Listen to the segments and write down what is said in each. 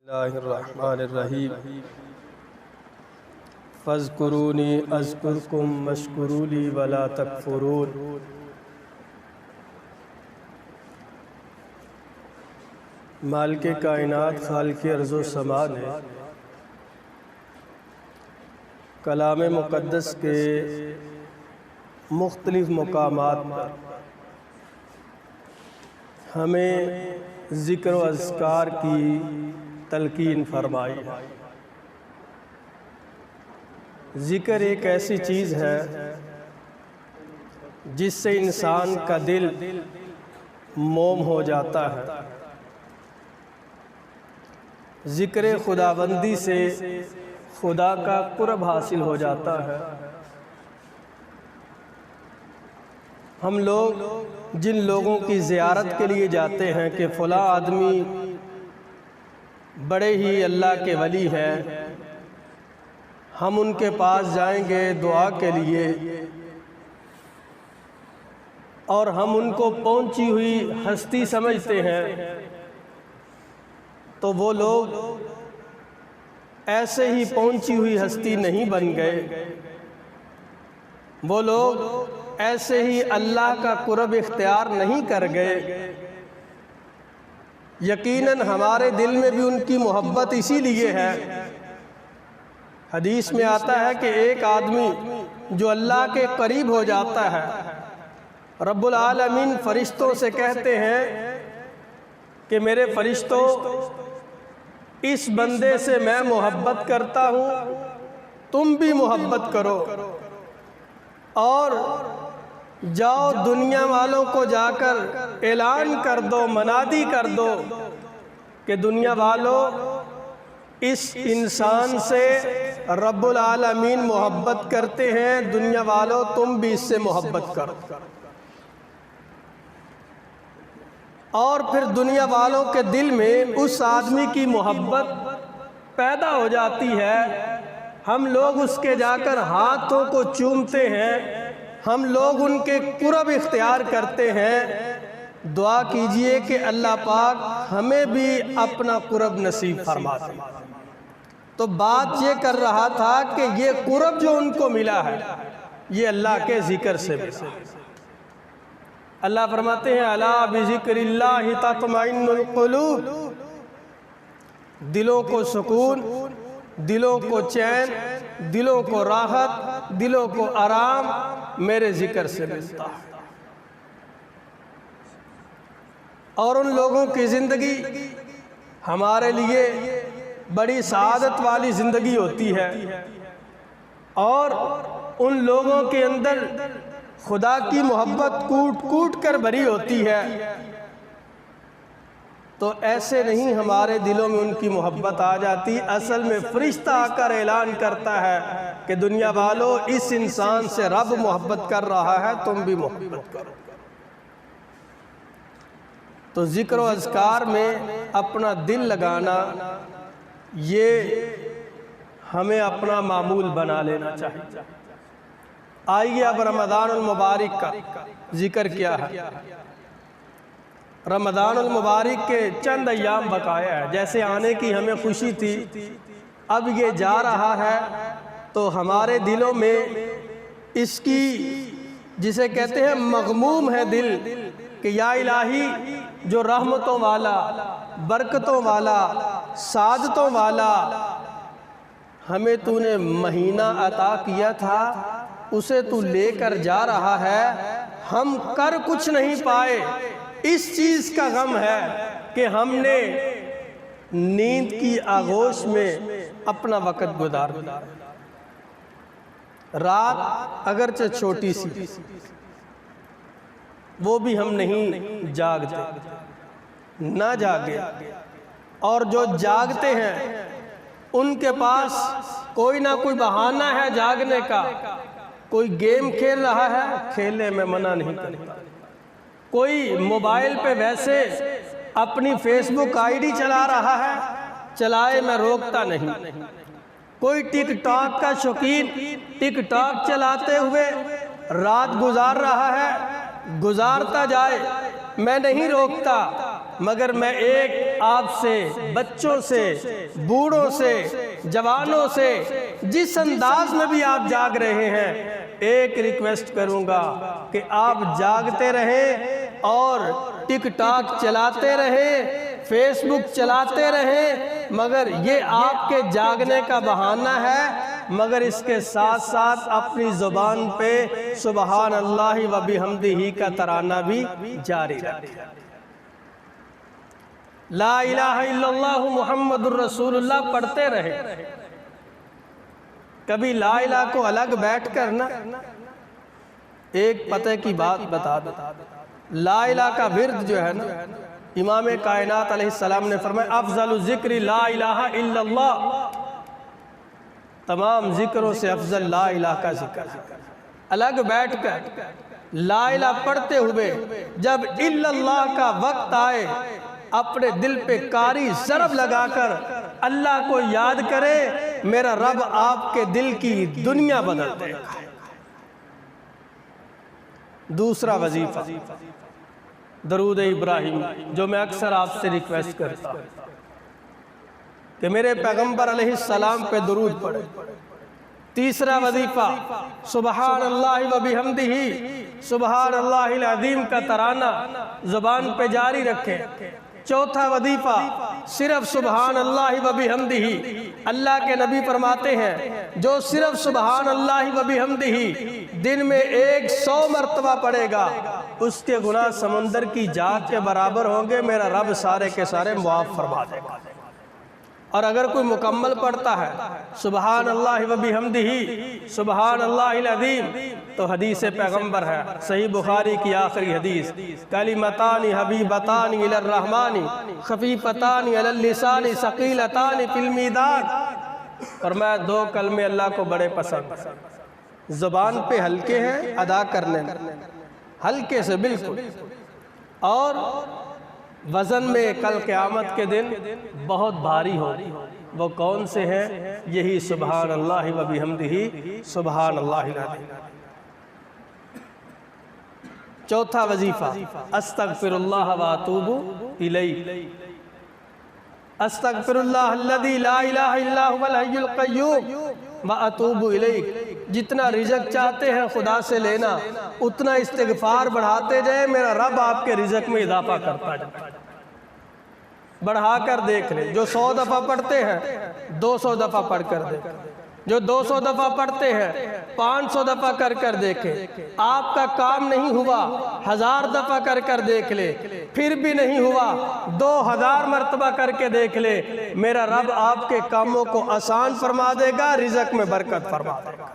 اللہ الرحمن الرحیم فاذکرونی اذکرکم واشکروا لی ولا تکفرون۔ مالک کائنات خالق ارض و سما نے کلام مقدس کے مختلف مقامات پر ہمیں ذکر و اذکار کی تلقین فرمائی ہے۔ ذکر ایک ایسی چیز ہے جس سے انسان کا دل موم ہو جاتا ہے۔ ذکر خداوندی سے خدا کا قرب حاصل ہو جاتا ہے۔ ہم لوگ جن لوگوں کی زیارت کے لیے جاتے ہیں کہ فلاں آدمی بڑے ہی اللہ کے ولی ہیں، ہم ان کے پاس جائیں گے دعا کے لیے، اور ہم ان کو پہنچی ہوئی ہستی سمجھتے ہیں، تو وہ لوگ ایسے ہی پہنچی ہوئی ہستی نہیں بن گئے، وہ لوگ ایسے ہی اللہ کا قرب اختیار نہیں کر گئے۔ یقیناً ہمارے دل میں بھی ان کی محبت اسی لیے ہے۔ حدیث میں آتا ہے کہ ایک آدمی جو اللہ کے قریب ہو جاتا ہے، رب العالمین فرشتوں سے کہتے ہیں کہ میرے فرشتوں، اس بندے سے میں محبت کرتا ہوں، تم بھی محبت کرو، اور جاؤ دنیا والوں کو جا کر اعلان کر دو، منادی کر دو کہ دنیا والوں، اس انسان سے رب العالمین محبت کرتے ہیں، دنیا والوں تم بھی اس سے محبت کرو۔ اور پھر دنیا والوں کے دل میں اس آدمی کی محبت پیدا ہو جاتی ہے۔ ہم لوگ اس کے جا کر ہاتھوں کو چومتے ہیں، ہم لوگ ان کے قرب اختیار کرتے ہیں۔ دعا کیجئے کہ اللہ پاک ہمیں بھی اپنا قرب نصیب فرما دے۔ تو بات یہ کر رہا تھا کہ یہ قرب جو ان کو ملا ہے، یہ اللہ کے ذکر سے ملا۔ اللہ فرماتے ہیں الا بذکر اللہ تطمئن القلوب، دلوں کو سکون، دلوں کو چین، دلوں کو راحت، دلوں کو آرام میرے ذکر سے ملتا ہے۔ اور ان لوگوں کی زندگی ہمارے لیے بڑی سعادت والی زندگی ہوتی ہے، اور ان لوگوں کے اندر خدا کی محبت کوٹ کوٹ کر بھری ہوتی ہے۔ تو ایسے نہیں ہمارے دلوں میں ان کی محبت آ جاتی، اصل میں فرشتہ آ کر اعلان کرتا ہے کہ دنیا والوں، اس انسان سے رب محبت کر رہا ہے، تم بھی محبت کرو۔ تو ذکر و اذکار میں اپنا دل لگانا، یہ ہمیں اپنا معمول بنا لینا چاہیے۔ آئیے اب رمضان المبارک کا ذکر کیا ہے۔ رمضان المبارک کے چند ایام بقایا ہے، جیسے آنے کی ہمیں خوشی تھی، اب یہ جا رہا ہے، تو ہمارے دلوں میں اس کی، جسے کہتے ہیں مغموم ہے دل، کہ یا الہی جو رحمتوں والا، برکتوں والا، سعادتوں والا ہمیں تو نے مہینہ عطا کیا تھا، اسے تو لے کر جا رہا ہے، ہم کر کچھ نہیں پائے۔ اس چیز کا غم ہے کہ ہم نے نیند کی آغوش میں اپنا وقت گزار دیا۔ رات اگرچہ چھوٹی سی، وہ بھی ہم نہیں جاگتے، نہ جاگے، اور جو جاگتے ہیں ان کے پاس کوئی نہ کوئی بہانہ ہے جاگنے کا۔ کوئی گیم کھیل رہا ہے، کھیلنے میں منع نہیں کرتا۔ کوئی موبائل پہ ویسے اپنی فیس بک آئی ڈی چلا رہا ہے، چلائے میں روکتا نہیں۔ کوئی ٹک ٹاک کا شوقین ٹک ٹاک چلاتے ہوئے رات گزار رہا ہے، گزارتا جائے، میں نہیں روکتا۔ مگر میں ایک آپ سے، بچوں سے، بوڑھوں سے، جوانوں سے، جس انداز میں بھی آپ جاگ رہے ہیں، ایک ریکویسٹ کروں گا کہ آپ جاگتے رہیں اور ٹک ٹاک چلاتے رہیں، فیس بک چلاتے رہیں، مگر یہ آپ کے جاگنے کا بہانہ ہے، مگر اس کے ساتھ ساتھ اپنی زبان پہ سبحان اللہ و بحمدہ کا ترانہ بھی جاری رکھیں۔ لا الہ الا اللہ محمد الرسول اللہ پڑھتے رہے۔ کبھی لا الہ کو الگ بیٹھ کر نا، ایک پتہ کی بات بتا دو، لا الہ کا ورد جو ہے نا، امام کائنات علیہ السلام نے فرمایا افضل ذکر لا الہ الا اللہ، تمام ذکروں سے افضل لا الہ کا ذکر۔ الگ بیٹھ کر لا الہ پڑھتے ہوئے جب الا اللہ کا وقت آئے، اپنے دل پہ کاری ضرب لگا کر اللہ کو یاد کرے، میرا رب آپ کے دل کی دنیا بدل دے گا۔ دوسرا وظیفہ درود ابراہیم، جو میں اکثر آپ سے ریکویسٹ کرتا ہوں کہ میرے پیغمبر علیہ السلام پہ درود پڑھیں۔ تیسرا وظیفہ سبحان اللہ و بحمدہ، سبحان اللہ العظیم کا ترانہ زبان پہ جاری رکھیں۔ چوتھا وظیفہ صرف سبحان اللہ و بحمدہ، اللہ کے نبی فرماتے ہیں جو صرف سبحان اللہ و بحمدہ دن میں 100 مرتبہ پڑھے گا، اس کے گناہ سمندر کی جھاگ کے برابر ہوں گے، میرا رب سارے کے سارے معاف فرما دے گا۔ اور اگر کوئی مکمل پڑھتا ہے سبحان اللہ و بحمدہ سبحان اللہ العظیم، تو حدیث پیغمبر ہے، صحیح بخاری کی آخری حدیث، کلمتان حبیبتان الی الرحمن خفیفتان علی اللسان ثقیلتان فی المیزان، فرمایا 2 کلمے اللہ کو بڑے پسند ہیں، زبان پہ ہلکے ہیں ادا کرنے میں، ہلکے سے بالکل، اور وزن میں کل قیامت کے دن بہت بھاری ہو۔ وہ کون سے ہیں؟ یہی سبحان اللہ و بحمدہ سبحان اللہ العظیم۔ چوتھا وظیفہ استغفر اللہ و اتوب الیہ، استغفر اللہ الذی لا الہ الا هو الحی القیوم و اتوب الیہ۔ جتنا رزق چاہتے ہیں خدا سے لینا، اتنا استغفار بڑھاتے جائیں، میرا رب آپ کے رزق میں اضافہ کرتا جائے۔ بڑھا کر دیکھ لیں، جو 100 دفعہ پڑھتے ہیں 200 دفعہ پڑھ کر دیکھیں، جو 200 دفعہ پڑھتے ہیں 500 دفعہ کر کر دیکھیں۔ آپ کا کام نہیں ہوا 1000 دفعہ کر کر دیکھ لے، پھر بھی نہیں ہوا 2000 مرتبہ کر کے دیکھ لے، میرا رب آپ کے کاموں کو آسان فرما دے گا، رزق میں برکت فرما دے گا۔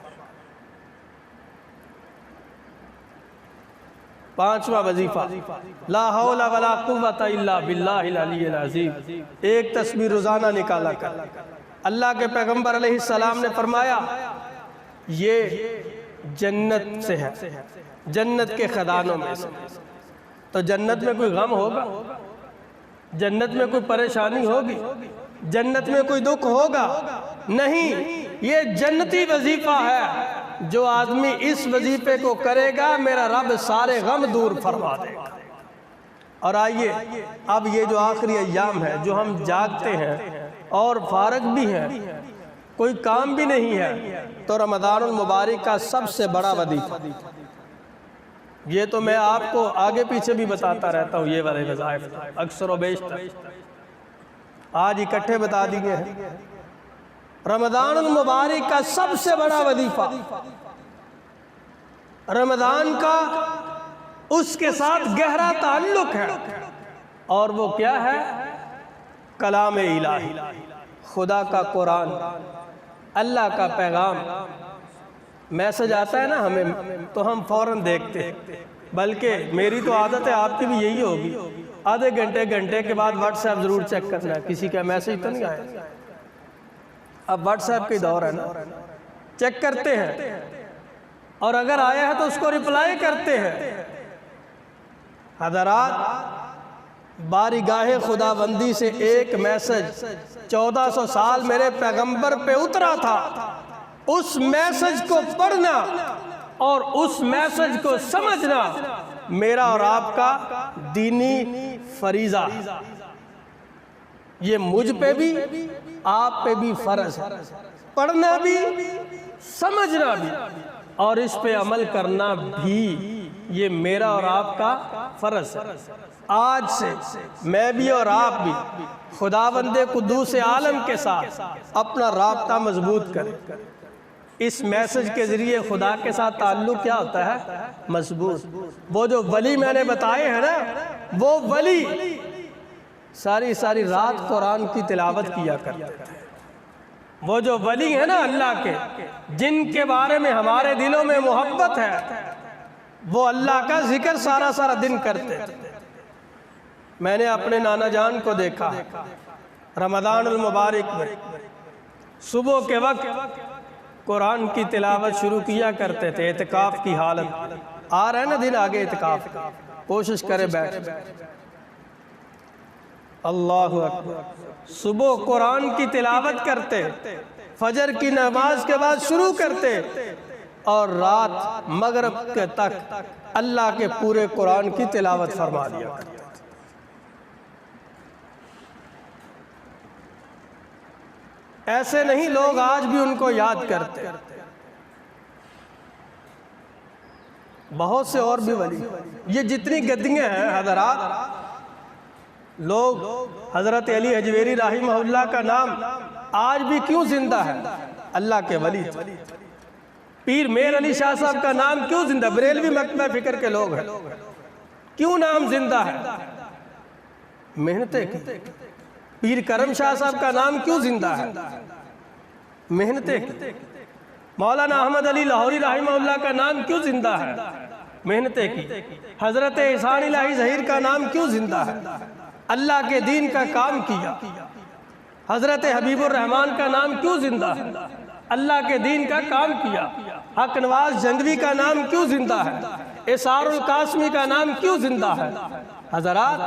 5واں وظیفہ لا حول ولا قوت الا باللہ العلی العظیم، ایک تسبیح روزانہ نکالا کر۔ اللہ کے پیغمبر علیہ السلام نے فرمایا یہ جنت سے ہے، جنت کے خزانوں میں سے۔ تو جنت میں کوئی غم ہوگا؟ جنت میں کوئی پریشانی ہوگی؟ جنت میں کوئی دکھ ہوگا؟ نہیں، یہ جنتی وظیفہ ہے، جو آدمی اس وظیفے کو کرے گا میرا رب سارے غم دور فرما دے گا۔ اور آئیے اب یہ جو آخری ایام ہے، جو ہم جاگتے ہیں اور فارغ بھی ہیں، کوئی کام بھی نہیں ہے، تو رمضان المبارک کا سب سے بڑا وظیفہ، یہ تو میں آپ کو آگے پیچھے بھی بتاتا رہتا ہوں، یہ والے وظائف اکثر و بیشتر آج اکٹھے بتا دیے ہیں۔ رمضان المبارک کا سب سے بڑا وظیفہ، رمضان کا اس کے ساتھ گہرا تعلق ہے، اور وہ کیا ہے؟ کلام الہی، خدا کا قرآن، اللہ کا پیغام۔ میسج آتا ہے نا ہمیں تو ہم فوراً دیکھتے ہیں، بلکہ میری تو عادت ہے، آپ کی بھی یہی ہوگی، آدھے گھنٹے کے بعد واٹس ایپ ضرور چیک کرنا ہے، کسی کا میسج تو نہیں آیا۔ اب واٹس ایپ کی دور ہے نا، چیک کرتے ہیں، اور اگر آیا ہے تو اس کو ریپلائی کرتے ہیں۔ حضرات، بارگاہ خداوندی سے ایک میسج 1400 سال میرے پیغمبر پہ اترا تھا، اس میسج کو پڑھنا اور اس میسج کو سمجھنا میرا اور آپ کا دینی فریضہ، یہ مجھ پہ بھی آپ پہ بھی فرض ہے، پڑھنا بھی سمجھنا بھی اور اس پہ عمل کرنا بھی، یہ میرا اور آپ کا فرض ہے۔ آج سے میں بھی اور آپ بھی خداوند قدوس عالم کے ساتھ اپنا رابطہ مضبوط کریں۔ اس میسج کے ذریعے خدا کے ساتھ تعلق کیا ہوتا ہے؟ مضبوط۔ وہ جو ولی میں نے بتائے ہیں نا، وہ ولی ساری رات قرآن کی تلاوت کیا کرتے تھے۔ وہ جو ولی ہیں نا اللہ کے، جن کے بارے میں ہمارے دلوں میں محبت ہے، وہ اللہ کا ذکر سارا دن کرتے تھے۔ میں نے اپنے نانا جان کو دیکھا رمضان المبارک میں صبح کے وقت قرآن کی تلاوت شروع کیا کرتے تھے، اعتکاف کی حالت۔ آ رہے نا دن آگے اعتکاف، کوشش کرے بیٹھ۔ اللہ اکبر، صبح قرآن کی تلاوت کرتے، فجر کی نماز کے بعد شروع کرتے اور رات مغرب کے تک اللہ کے پورے قرآن کی تلاوت فرما دیا کرتے۔ ایسے نہیں لوگ آج بھی ان کو یاد کرتے۔ بہت سے اور بھی ولی، یہ جتنی گدیاں ہیں حضرات، لوگ حضرت علی حجویری رحمہ اللہ کا نام آج بھی کیوں زندہ ہے؟ اللہ کے ولی تھے۔ پیر میر علی شاہ صاحب کا نام کیوں زندہ؟ بریلوی مکتبہ فکر کے لوگ ہیں، کیوں نام زندہ ہے؟ محنتیں کی۔ پیر کرم شاہ صاحب کا نام کیوں زندہ ہے؟ محنتیں کی۔ مولانا احمد علی لاہوری رحمہ اللہ کا نام کیوں زندہ ہے؟ محنتیں کی۔ حضرت احسان الہی ظہیر کا نام کیوں زندہ ہے؟ اللہ کے دین کا کام کیا۔ حضرت حبیب الرحمن کا نام کیوں زندہ ہے؟ اللہ کے دین کا کام کیا۔ حق نواز جنگوی کا نام کیوں زندہ ہے؟ اسار القاسمی کا نام کیوں زندہ ہے؟ حضرات،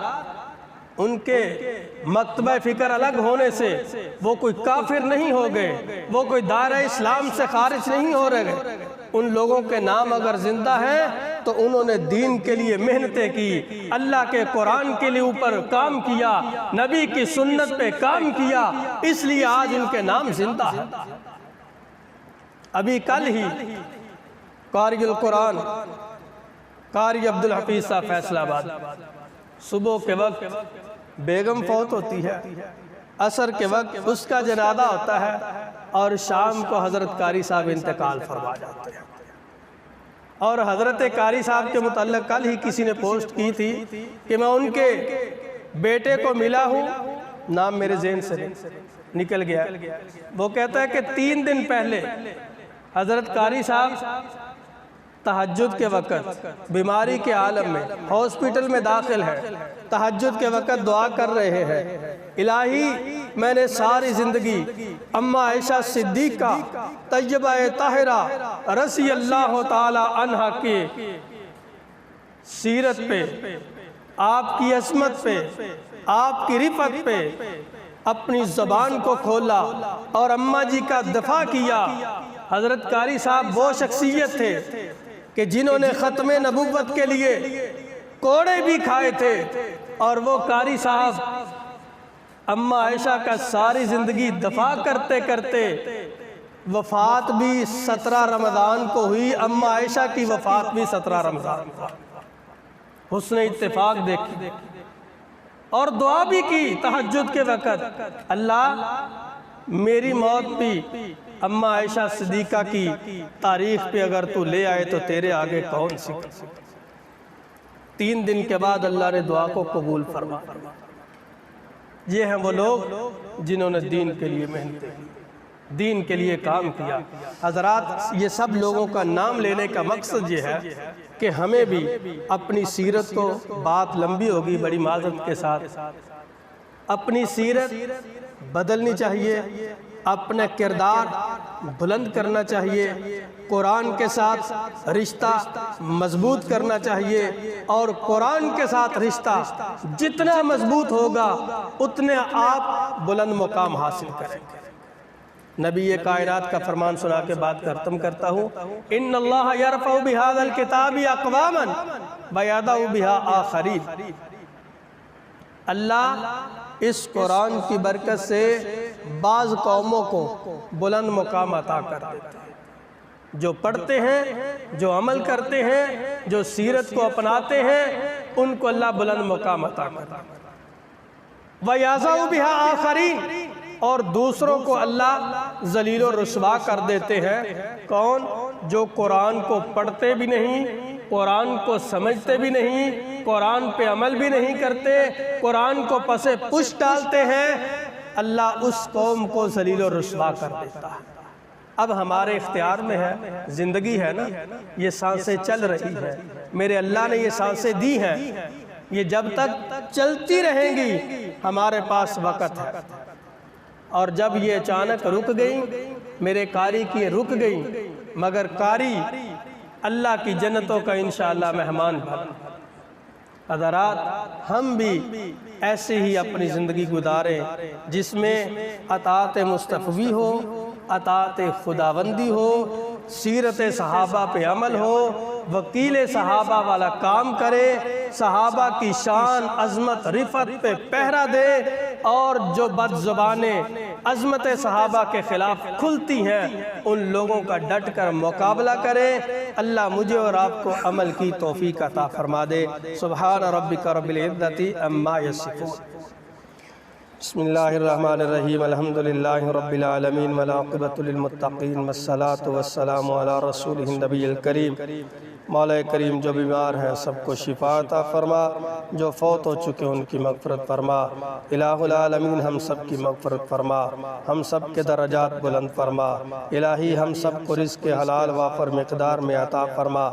ان کے مکتبہ فکر الگ ہونے سے وہ کوئی کافر نہیں ہو گئے، وہ کوئی دائرہ اسلام سے خارج نہیں ہو رہے گئے۔ ان لوگوں کے نام اگر زندہ ہیں تو انہوں نے دین کے لیے محنتیں کی، اللہ کے قرآن کے لیے اوپر کام کیا، نبی کی سنت پہ کام کیا، اس لیے آج ان کے نام زندہ ہیں۔ ابھی کل ہی قاری القرآن قاری عبدالحفیظ صاحب فیصل آباد، صبح کے وقت بیگم فوت ہوتی ہے، عصر کے وقت اس کا جنازہ ہوتا ہے اور شام کو حضرت قاری صاحب انتقال فرما جاتے ہیں۔ اور حضرت قاری صاحب کے متعلق کل ہی کسی نے پوسٹ کی تھی کہ میں ان کے بیٹے کو ملا ہوں، نام میرے ذہن سے نکل گیا۔ وہ کہتا ہے کہ 3 دن پہلے حضرت قاری صاحب تہجد کے وقت بیماری کے عالم میں ہاسپٹل میں داخل ہے، تہجد کے وقت دعا کر رہے ہیں، الہی میں نے ساری زندگی اماں عائشہ صدیقہ طیبہ طاہرہ رضی اللہ تعالی عنہ کے سیرت پہ، آپ کی عظمت پہ، آپ کی رفعت پہ اپنی زبان کو کھولا اور اماں جی کا دفاع کیا۔ حضرت قاری صاحب وہ شخصیت تھے کہ جنہوں نے ختم نبوت کے لیے کوڑے بھی کھائے تھے، اور وہ قاری صاحب اماں عائشہ کا ساری زندگی دفاع کرتے کرتے وفات بھی 17 رمضان کو ہوئی۔ اماں عائشہ کی وفات بھی 17 رمضان کو، حسن اتفاق دیکھی، اور دعا بھی کی تہجد کے وقت، اللہ میری موت بھی اماں عائشہ صدیقہ کی تاریخ پہ اگر تو لے آئے تو تیرے آگے کون سی۔ 3 دن کے بعد اللہ نے دعا کو قبول فرما۔ یہ ہیں وہ لوگ جنہوں نے دین کے لیے محنت کی، دین کے لیے کام کیا۔ حضرات، یہ سب لوگوں کا نام لینے کا مقصد یہ ہے کہ ہمیں بھی اپنی سیرت کو، بات لمبی ہوگی بڑی معذرت کے ساتھ، اپنی سیرت بدلنی چاہیے، اپنا کردار بلند کرنا چاہیے، قرآن کے ساتھ رشتہ مضبوط کرنا چاہیے، اور قرآن کے ساتھ رشتہ جتنا مضبوط ہوگا اتنے آپ بلند مقام حاصل کریں گے۔ نبی کائنات کا فرمان سنا کے بات ختم کرتا ہوں، ان اللہ یرفع بہذا الکتاب اقواما ویضع بہا آخرین۔ اللہ اس قرآن کی برکت سے بعض قوموں کو بلند مقام عطا کر دیتے ہیں، جو پڑھتے ہیں، جو عمل کرتے ہیں، جو سیرت کو اپناتے ہیں، ان کو اللہ بلند مقام عطا کرتا ہے۔ وَيَعْزَوْ بِهَا آخَرِينَ، اور دوسروں کو اللہ ذلیل و رسوا کر دیتے ہیں۔ کون؟ جو قرآن کو پڑھتے بھی نہیں، قرآن کو سمجھتے بھی نہیں، قرآن پہ عمل بھی نہیں کرتے، قرآن کو پس پش ڈالتے ہیں، اللہ اس قوم کو ذلیل و رسوا کر دیتا ہے۔ اب ہمارے اختیار میں ہے، زندگی ہے نا، یہ سانسیں چل رہی ہیں، میرے اللہ نے یہ سانسیں دی ہیں، یہ جب تک چلتی رہیں گی ہمارے پاس وقت ہے، اور جب یہ اچانک رک گئی، میرے قاری کی یہ رک گئی، مگر قاری اللہ کی جنتوں کا انشاءاللہ مہمان بن۔ حضرات، ہم بھی ایسے ہی اپنی زندگی گزاریں جس میں اطاعت مصطفی ہو، اطاعت خداوندی ہو، سیرت صحابہ پہ عمل ہو، وکیل صحابہ والا کام کرے، صحابہ کی شان، عظمت، رفعت پہ پہرا دے، اور جو بد زبانیں عظمت صحابہ کے خلاف کھلتی ہیں ان لوگوں کا ڈٹ کر مقابلہ کرے۔ اللہ مجھے اور آپ کو عمل کی توفیق عطا فرما دے۔ سبحان ربک رب العزت عما یصفون۔ بسم اللہ الرحمن الرحیم، الحمدللہ رب العالمین، والعاقبۃ للمتقین، والصلاة والسلام علی رسولہ النبی الکریم۔ مولا کریم جو بیمار ہیں سب کو شفا عطا فرما، جو فوت ہو چکے ان کی مغفرت فرما۔ الہ العالمین ہم سب کی مغفرت فرما، ہم سب کے درجات بلند فرما۔ الہی ہم سب کو رزق حلال وافر مقدار میں عطا فرما۔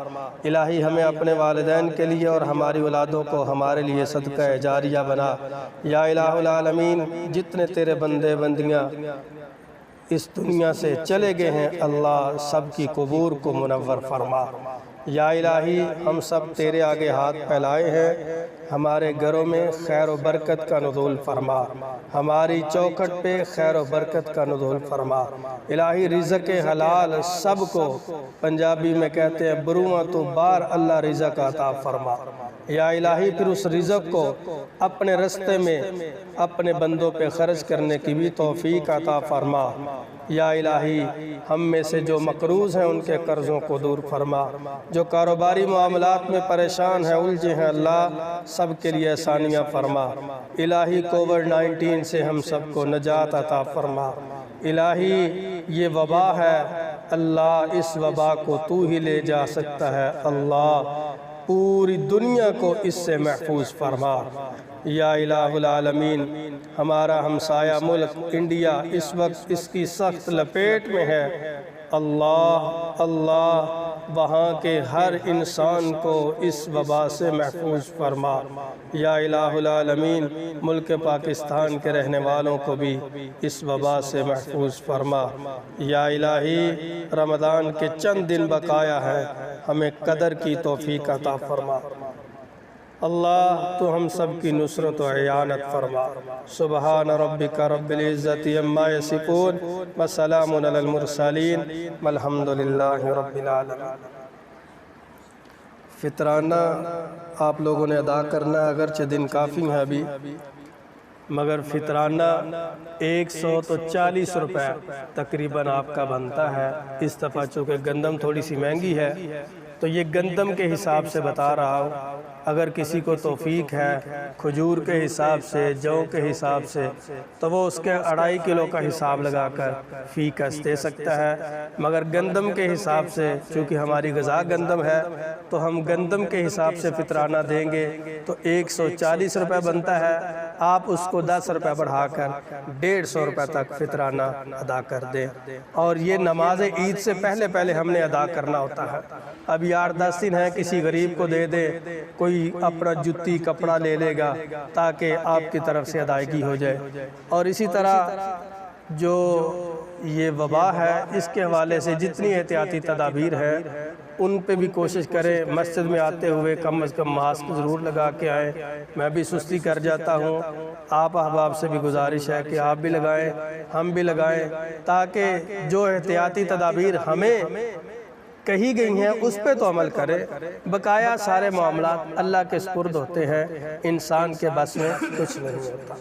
الہی ہمیں اپنے والدین کے لیے اور ہماری اولادوں کو ہمارے لیے صدقہ جاریہ بنا۔ یا الہ العالمین، جتنے تیرے بندے بندیاں اس دنیا سے چلے گئے ہیں اللہ سب کی قبور کو منور فرما۔ یا الہی ہم سب تیرے آگے ہاتھ پھیلائے ہیں، ہمارے گھروں میں خیر و برکت کا نزول فرما، ہماری چوکھٹ پہ خیر و برکت کا نزول فرما۔ الہی رزق حلال سب کو، پنجابی میں کہتے ہیں بروواں تو بار، اللہ رزق عطا فرما۔ یا الہی پھر اس رزق کو اپنے رستے میں اپنے بندوں پہ خرچ کرنے کی بھی توفیق عطا فرما۔ یا الہی ہم میں سے جو مقروض ہیں ان کے قرضوں کو دور فرما، جو کاروباری معاملات میں پریشان ہیں الجھے ہیں اللہ سب کے لیے آسانیاں فرما۔ الہی کووڈ-19 سے ہم سب کو نجات عطا فرما۔ الہی یہ وبا ہے اللہ، اس وبا کو تو ہی لے جا سکتا ہے اللہ، پوری دنیا کو اس سے محفوظ فرما۔ یا الہ العالمین ہمارا ہمسایہ ملک انڈیا اس وقت اس کی سخت لپیٹ میں ہے، اللہ وہاں کے ہر انسان کو اس وبا سے محفوظ فرما۔ یا الہ العالمین ملک پاکستان کے رہنے والوں کو بھی اس وبا سے محفوظ فرما۔ یا الہی رمضان کے چند دن بقایا ہے، ہمیں قدر کی توفیق عطا فرما۔ اللہ تو ہم سب کی نصرت و اعانت فرما۔ سبحان ربک رب العزت عما یصفون، وسلام علی المرسلین، والحمدللہ رب العالمین۔ فطرانہ آپ لوگوں نے ادا کرنا ہے، اگرچہ دن کافی ہے ابھی، مگر فطرانہ 140 روپے تقریباً آپ کا بنتا ہے۔ اس دفعہ چونکہ گندم تھوڑی سی مہنگی ہے تو یہ گندم کے حساب سے بتا رہا ہوں، اگر کسی کو توفیق ہے کھجور کے حساب سے، جو کے حساب سے، تو وہ اس کے 2.5 کلو کا حساب لگا کر فی کس دے سکتا ہے، مگر گندم کے حساب سے چونکہ ہماری غذا گندم ہے تو ہم گندم کے حساب سے فطرانہ دیں گے تو 140 روپے بنتا ہے۔ آپ اس کو 10 روپے بڑھا کر 150 روپے تک فطرانہ ادا کر دیں، اور یہ نماز عید سے پہلے ہم نے ادا کرنا ہوتا ہے۔ اب 8-10 دن ہے، کسی غریب کو دے دے، کوئی اپنا جتی کپڑا لے لے گا تاکہ آپ کی طرف سے ادائیگی ہو جائے۔ اور اسی طرح جو یہ وبا ہے اس کے حوالے سے جتنی احتیاطی تدابیر ہیں ان پہ بھی کوشش کریں، مسجد میں آتے ہوئے کم از کم ماسک ضرور لگا کے آئیں۔ میں بھی سستی کر جاتا ہوں، آپ احباب سے بھی گزارش ہے کہ آپ بھی لگائیں، ہم بھی لگائیں، تاکہ جو احتیاطی تدابیر ہمیں کہی گئی ہیں اس پہ تو عمل کرے، بقایا سارے معاملات اللہ کے سپرد ہوتے ہیں، انسان کے بس میں کچھ نہیں ہوتا۔